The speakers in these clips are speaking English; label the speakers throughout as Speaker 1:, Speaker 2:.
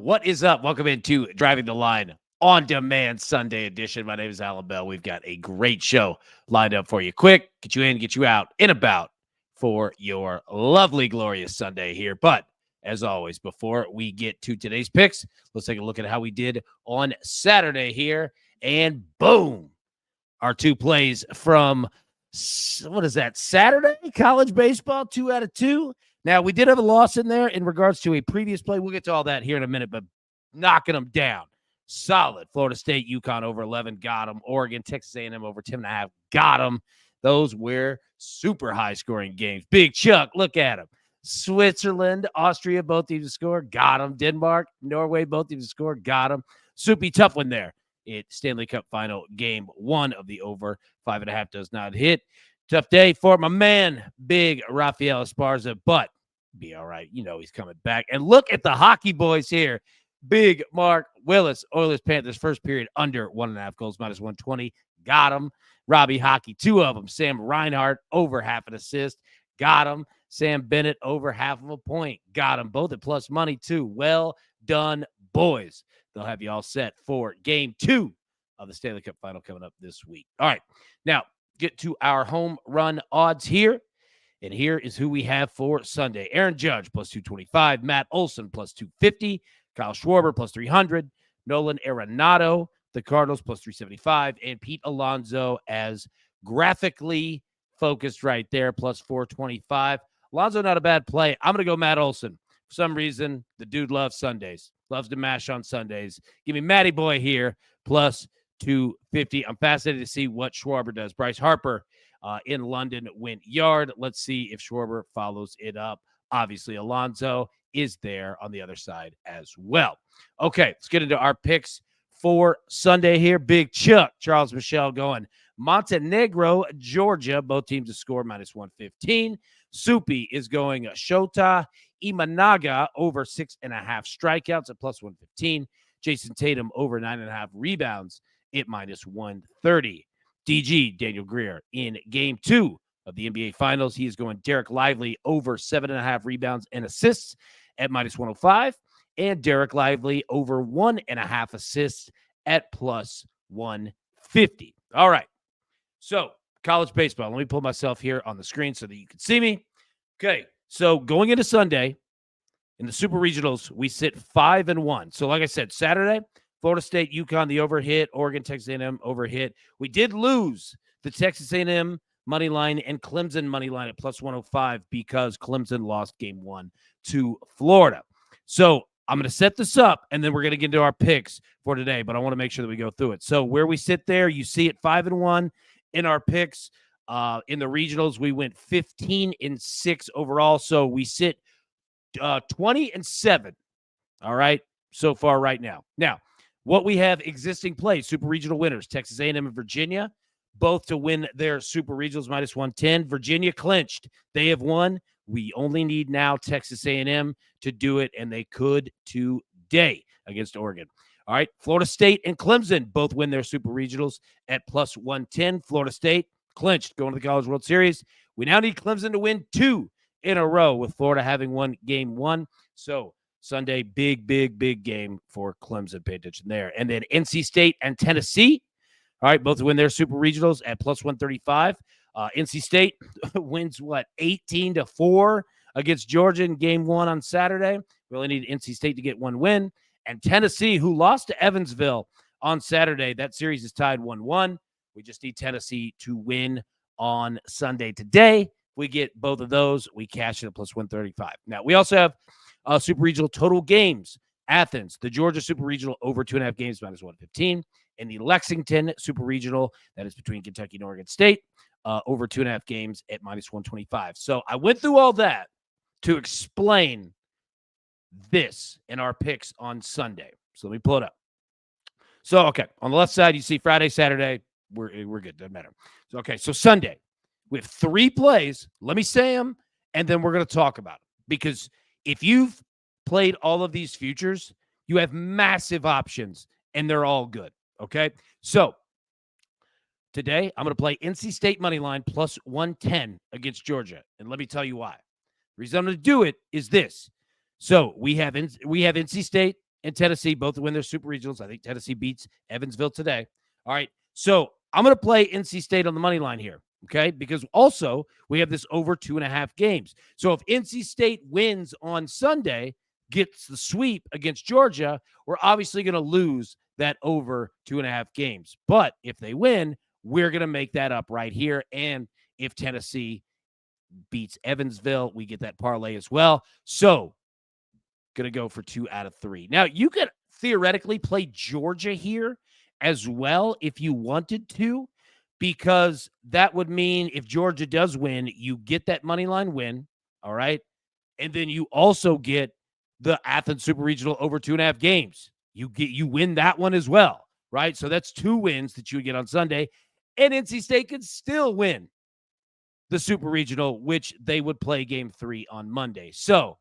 Speaker 1: What is up? Welcome into Driving the Line on Demand Sunday edition. My name is Alan Bell. We've got a great show lined up for you. Quick, get you in, get you out, in about for your lovely, glorious Sunday here. But as always, before we get to today's picks, let's take a look at how we did on Saturday here. And boom, our two plays from, what is that, Saturday? College baseball, 2 out of 2. Now, we did have a loss in there in regards to a previous play. We'll get to all that here in a minute, but knocking them down. Solid. Florida State, UConn over 11, got them. Oregon, Texas A&M over 10.5, got them. Those were super high-scoring games. Big Chuck, look at them. Switzerland, Austria, both teams to score, got them. Denmark, Norway, both teams to score, got them. Soupy tough one there. Stanley Cup final game 1 of the over. 5.5 does not hit. Tough day for my man, big Rafael Esparza, but be all right. You know he's coming back. And look at the hockey boys here. Big Mark Willis, Oilers Panthers, first period under 1.5 goals, minus 120. Got him. Robbie Hockey, 2 of them. Sam Reinhart, over half an assist. Got him. Sam Bennett, over half of a point. Got him. Both at plus money, too. Well done, boys. They'll have you all set for game 2 of the Stanley Cup final coming up this week. All right. Now, get to our home run odds here. And here is who we have for Sunday. Aaron Judge, plus 225. Matt Olson, plus 250. Kyle Schwarber, plus 300. Nolan Arenado, the Cardinals, plus 375. And Pete Alonso, as graphically focused right there, plus 425. Alonso, not a bad play. I'm going to go Matt Olson. For some reason, the dude loves Sundays. Loves to mash on Sundays. Give me Matty Boy here, plus 250. I'm fascinated to see what Schwarber does. Bryce Harper in London went yard. Let's see if Schwarber follows it up. Obviously, Alonso is there on the other side as well. Okay, let's get into our picks for Sunday here. Big Chuck, Charles Michelle going Montenegro, Georgia. Both teams to score minus 115. Soupy is going Shota Imanaga over 6.5 strikeouts at plus 115. Jason Tatum over 9.5 rebounds at minus 130. DG, Daniel Greer, in game 2 of the NBA Finals. He is going Derek Lively over 7.5 rebounds and assists at minus 105. And Derek Lively over 1.5 assists at plus 150. All right. So, college baseball. Let me pull myself here on the screen so that you can see me. Okay. So, going into Sunday, in the Super Regionals, we sit 5-1. So, like I said, Saturday, Florida State, UConn, the overhit. Oregon, Texas A&M, overhit. We did lose the Texas A&M money line and Clemson money line at plus 105 because Clemson lost game 1 to Florida. So, I'm going to set this up, and then we're going to get into our picks for today, but I want to make sure that we go through it. So, where we sit there, you see it 5-1 in our picks. In the regionals, we went 15-6 overall. So, we sit 20-7. All right, so far right now. Now, what we have existing plays, Super Regional winners, Texas A&M and Virginia, both to win their Super Regionals minus 110. Virginia clinched. They have won. We only need now Texas A&M to do it, and they could today against Oregon. All right, Florida State and Clemson both win their Super Regionals at plus 110. Florida State clinched, going to the College World Series. We now need Clemson to win 2 in a row, with Florida having won game 1. So Sunday, big game for Clemson. Pay attention there. And then NC State and Tennessee, all right, both win their Super Regionals at plus 135. NC State wins, 18-4 against Georgia in game 1 on Saturday. We only need NC State to get 1 win. And Tennessee, who lost to Evansville on Saturday, that series is tied 1-1. We just need Tennessee to win on Sunday today. We get both of those, we cash it at plus 135. Now, we also have Super Regional total games. Athens, the Georgia Super Regional over 2.5 games, minus 115. And the Lexington Super Regional, that is between Kentucky and Oregon State, over 2.5 games at minus 125. So I went through all that to explain this in our picks on Sunday. So let me pull it up. So, okay, on the left side, you see Friday, Saturday, we're good, doesn't matter. So, okay, so Sunday, we have 3 plays. Let me say them, and then we're going to talk about them. Because if you've played all of these futures, you have massive options, and they're all good, okay? So, today, I'm going to play NC State money line plus 110 against Georgia, and let me tell you why. The reason I'm going to do it is this. So, we have NC State and Tennessee both win their super regionals. I think Tennessee beats Evansville today. All right. So I'm going to play NC State on the money line here. Okay. Because also we have this over 2.5 games. So if NC State wins on Sunday, gets the sweep against Georgia, we're obviously going to lose that over 2.5 games. But if they win, we're going to make that up right here. And if Tennessee beats Evansville, we get that parlay as well. So going to go for 2 out of 3. Now, you could theoretically play Georgia here as well if you wanted to, because that would mean if Georgia does win, you get that money line win. All right. And then you also get the Athens Super Regional over 2.5 games. You win that one as well. Right. So that's 2 wins that you would get on Sunday. And NC State could still win the Super Regional, which they would play game 3 on Monday. So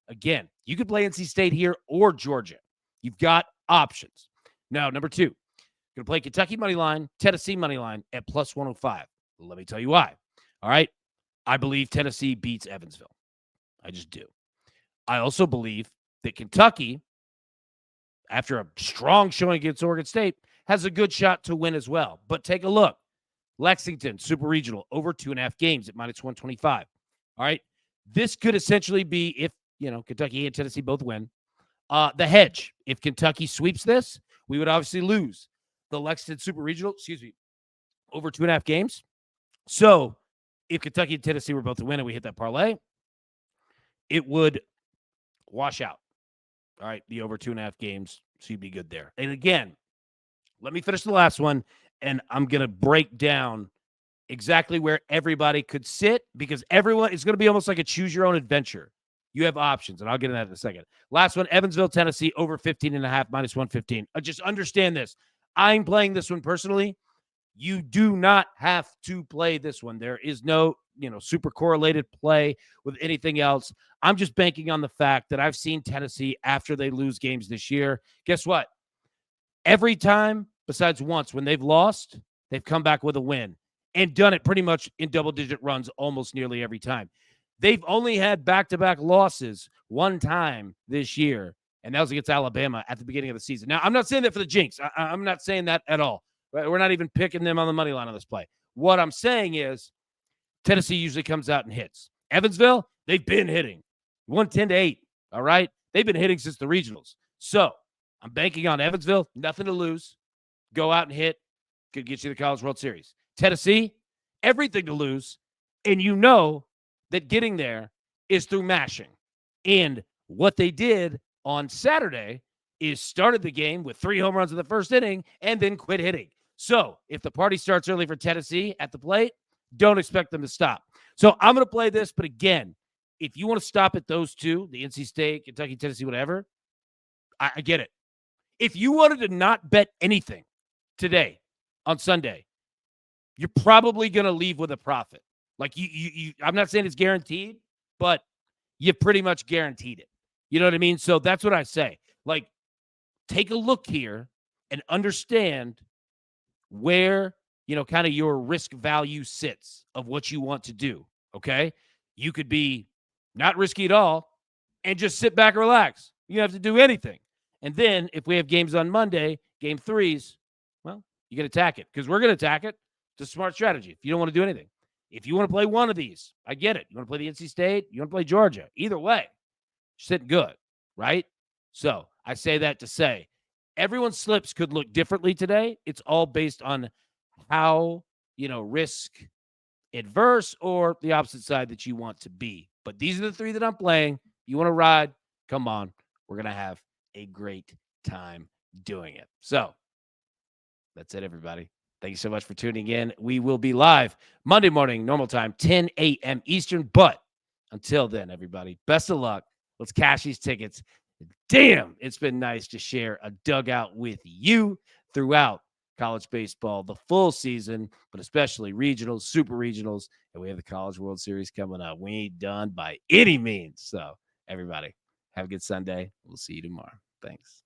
Speaker 1: again, you could play NC State here or Georgia. You've got options. Now, number 2, going to play Kentucky money line, Tennessee money line at plus 105. Let me tell you why. All right. I believe Tennessee beats Evansville. I just do. I also believe that Kentucky, after a strong showing against Oregon State, has a good shot to win as well. But take a look. Lexington, Super Regional, over 2.5 games at minus 125. All right. This could essentially be, if, Kentucky and Tennessee both win, the hedge. If Kentucky sweeps this, we would obviously lose the Lexington Super Regional, over 2.5 games. So if Kentucky and Tennessee were both to win and we hit that parlay, it would wash out. All right. The over 2.5 games. So you'd be good there. And again, let me finish the last one, and I'm going to break down exactly where everybody could sit, because everyone is going to be almost like a choose your own adventure. You have options, and I'll get into that in a second. Last one, Evansville, Tennessee, over 15.5, minus 115. Just understand this. I'm playing this one personally. You do not have to play this one. There is no, super correlated play with anything else. I'm just banking on the fact that I've seen Tennessee after they lose games this year. Guess what? Every time, besides once, when they've lost, they've come back with a win and done it pretty much in double-digit runs almost nearly every time. They've only had back-to-back losses one time this year, and that was against Alabama at the beginning of the season. Now, I'm not saying that for the jinx. I'm not saying that at all. We're not even picking them on the money line on this play. What I'm saying is Tennessee usually comes out and hits. Evansville, they've been hitting 110-8, all right? They've been hitting since the regionals. So I'm banking on Evansville, nothing to lose. Go out and hit. Could get you the College World Series. Tennessee, everything to lose. And you know that getting there is through mashing. And what they did on Saturday is started the game with 3 home runs in the first inning and then quit hitting. So if the party starts early for Tennessee at the plate, don't expect them to stop. So I'm going to play this. But again, if you want to stop at those 2, the NC State, Kentucky, Tennessee, whatever, I get it. If you wanted to not bet anything today on Sunday, you're probably going to leave with a profit. Like you, I'm not saying it's guaranteed, but you pretty much guaranteed it. You know what I mean? So that's what I say. Like, take a look here and understand where, kind of your risk value sits of what you want to do. Okay. You could be not risky at all and just sit back and relax. You don't have to do anything. And then if we have games on Monday, game 3s, well, you can attack it, because we're going to attack it. It's a smart strategy if you don't want to do anything. If you want to play one of these, I get it. You want to play the NC State, you want to play Georgia. Either way, you're sitting good, right? So I say that to say everyone's slips could look differently today. It's all based on how, risk adverse or the opposite side that you want to be. But these are the 3 that I'm playing. You want to ride? Come on. We're going to have a great time doing it. So that's it, everybody. Thank you so much for tuning in. We will be live Monday morning, normal time, 10 a.m. Eastern. But until then, everybody, best of luck. Let's cash these tickets. Damn, it's been nice to share a dugout with you throughout college baseball, the full season, but especially regionals, super regionals, and we have the College World Series coming up. We ain't done by any means. So, everybody, have a good Sunday. We'll see you tomorrow. Thanks.